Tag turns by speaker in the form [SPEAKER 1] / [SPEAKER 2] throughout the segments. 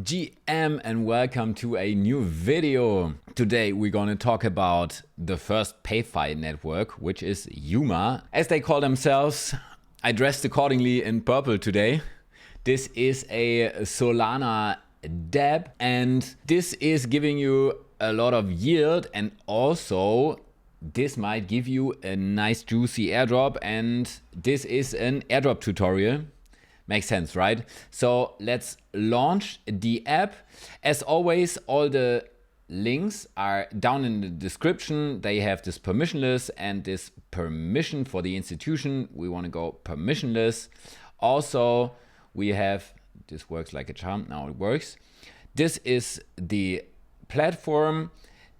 [SPEAKER 1] GM and welcome to a new video. Today we're going to talk about the first PayFi network, which is Huma, as they call themselves. I dressed accordingly in purple today. This is a Solana dApp and this is giving you a lot of yield, and also this might give you a nice juicy airdrop, and this is an airdrop tutorial. Makes sense, right? So let's launch the app. As always, all the links are down in the description. They have this permissionless and this permission for the institution. We want to go permissionless. Also, we have, this works like a charm. Now it works. This is the platform.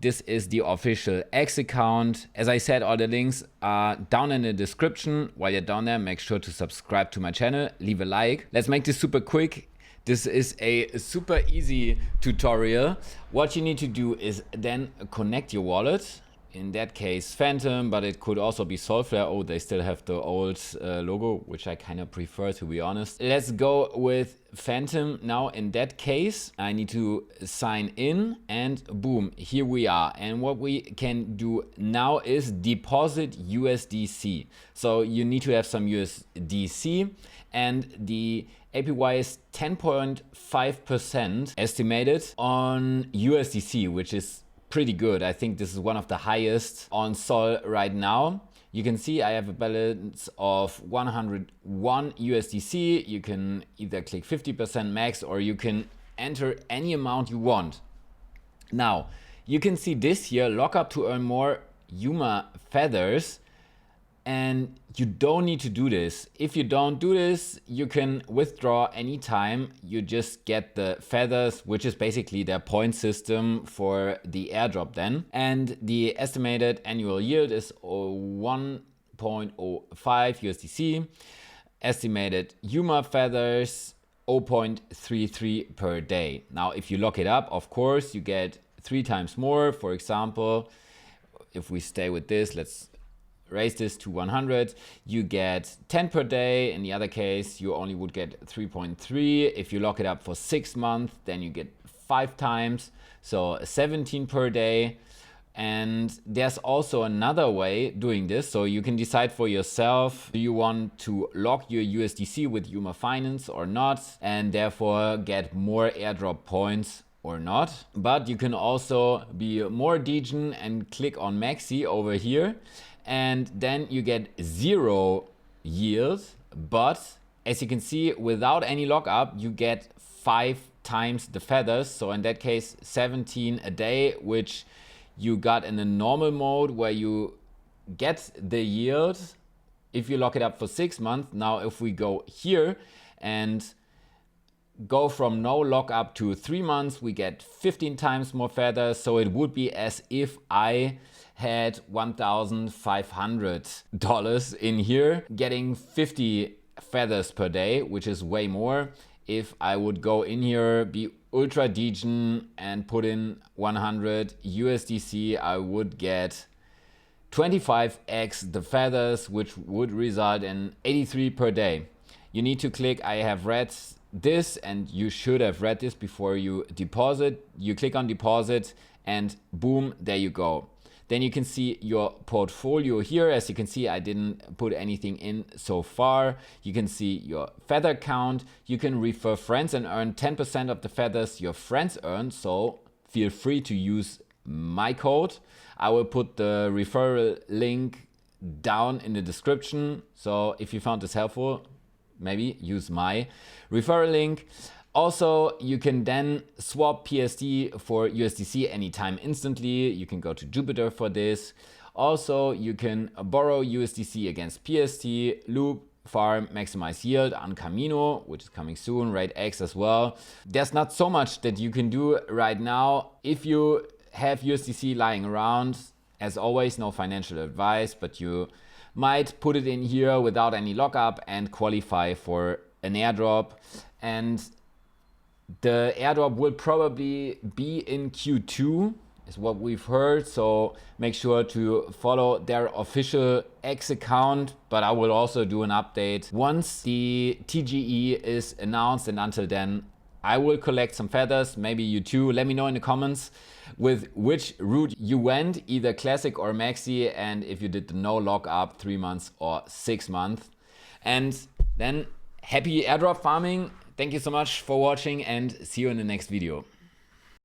[SPEAKER 1] This is the official X account. As I said, all the links are down in the description. While you're down there, make sure to subscribe to my channel, leave a like. Let's make this super quick. This is a super easy tutorial. What you need to do is then connect your wallet. In that case, Phantom, but it could also be Solflare. Oh, they still have the old logo, which I kind of prefer, to be honest. Let's go with Phantom. Now, in that case, I need to sign in and boom, here we are. And what we can do now is deposit USDC. So you need to have some USDC, and the APY is 10.5% estimated on USDC, which is pretty good. I think this is one of the highest on Sol right now. You can see I have a balance of 101 USDC. You can either click 50% max or you can enter any amount you want. Now, you can see this here, lock up to earn more Huma feathers. And you don't need to do this. If you don't do this, you can withdraw anytime. You just get the feathers, which is basically their point system for the airdrop then. And the estimated annual yield is 1.05 USDC. Estimated Huma feathers, 0.33 per day. Now, if you lock it up, of course, you get 3 times more. For example, if we stay with this, let's raise this to 100, you get 10 per day. In the other case, you only would get 3.3. If you lock it up for 6 months, then you get 5 times, so 17 per day. And there's also another way doing this, so you can decide for yourself, do you want to lock your USDC with Huma Finance or not, and therefore get more airdrop points or not. But you can also be more degen and click on Maxi over here, and then you get 0 yield. But as you can see, without any lockup, you get 5 times the feathers. So in that case, 17 a day, which you got in the normal mode where you get the yield if you lock it up for 6 months. Now, if we go here and go from no lockup to 3 months, we get 15 times more feathers. So it would be as if I had $1,500 in here, getting 50 feathers per day, which is way more. If I would go in here, be ultra degen and put in 100 USDC, I would get 25x the feathers, which would result in 83 per day. You need to click I have read this, and you should have read this before you deposit. You click on deposit and boom, there you go. Then you can see your portfolio here. As you can see, I didn't put anything in so far. You can see your feather count. You can refer friends and earn 10% of the feathers your friends earn. So feel free to use my code. I will put the referral link down in the description. So if you found this helpful, maybe use my referral link. Also, you can then swap PSD for USDC anytime instantly. You can go to Jupiter for this. Also, you can borrow USDC against PSD, loop, farm, maximize yield on Camino, which is coming soon, rate X as well. There's not so much that you can do right now. If you have USDC lying around, as always, no financial advice, but you might put it in here without any lockup and qualify for an airdrop. And the airdrop will probably be in Q2, is what we've heard. So make sure to follow their official X account, but I will also do an update once the TGE is announced. And until then, I will collect some feathers, maybe you too. Let me know in the comments with which route you went, either Classic or Maxi, and if you did the no lockup 3 months or 6 months. And then happy airdrop farming. Thank you so much for watching and see you in the next video.